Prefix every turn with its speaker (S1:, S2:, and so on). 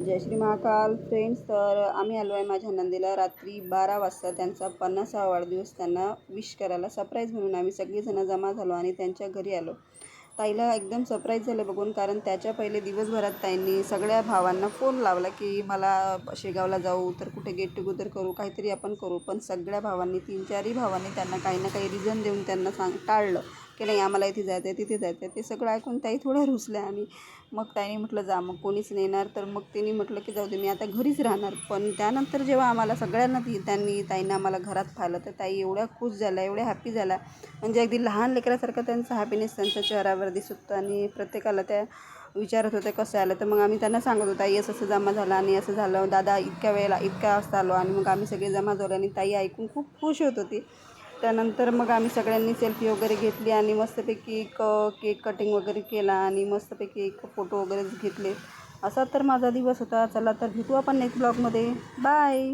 S1: जय Shri Mahakal friends. तर आम्ही आलो आहे माझ्या नंदीला रात्री 12 वाजता त्यांचा 50वा वाढदिवस त्यांना विश करायला. सरप्राईज म्हणून आम्ही सगळेजणं जमा झालो आणि त्यांच्या घरी आलो. ताईला एकदम सरप्राईज झालं बघून, कारण त्याच्या पहिले दिवसभरात ताईंनी सगळ्या भावांना फोन लावला की मला शेगावला जाऊ, तर कुठे गेट टुगेदर करू, काहीतरी आपण करू. पण सगळ्या भावांनी 3-4 भावांनी त्यांना काही ना काही रिझन देऊन त्यांना टाळलं की नाही आम्हाला इथे जायचं आहे तिथे जायचं आहे. ते सगळं ऐकून ताई थोड्या रुसल्या आणि मग ताईने म्हटलं जा, मग कोणीच नाही येणार. तर मग तिने म्हटलं की जाऊ दे, मी आता घरीच राहणार. पण त्यानंतर जेव्हा आम्हाला सगळ्यांना ताईंना आम्हाला घरात पाहिलं तर ताई एवढ्या खुश झाल्या, एवढ्या हॅपी झाल्या, म्हणजे अगदी लहान लेकरासारखं त्यांचा हॅपीनेस त्यांच्या चेहऱ्यावर दिसत होतं. आणि प्रत्येकाला त्या विचारत होते कसं आलं. तर मग आम्ही त्यांना सांगत होतो ताई असं जमा झालं आणि असं झालं, दादा इतक्या वाजता आलो. आणि मग आम्ही सगळे जमा झालो आणि ताई ऐकून खूप खुश होत होती. त्यानंतर मग आम्ही सगळ्यांनी सेल्फी वगैरे घेतली आणि मस्तपैकी केक कटिंग वगैरे केला आणि मस्तपैकी एक फोटो वगैरे घेतले. असा तर माझा दिवस होता. चला तर भेटू आपण नेक्स्ट ब्लॉगमध्ये. बाय.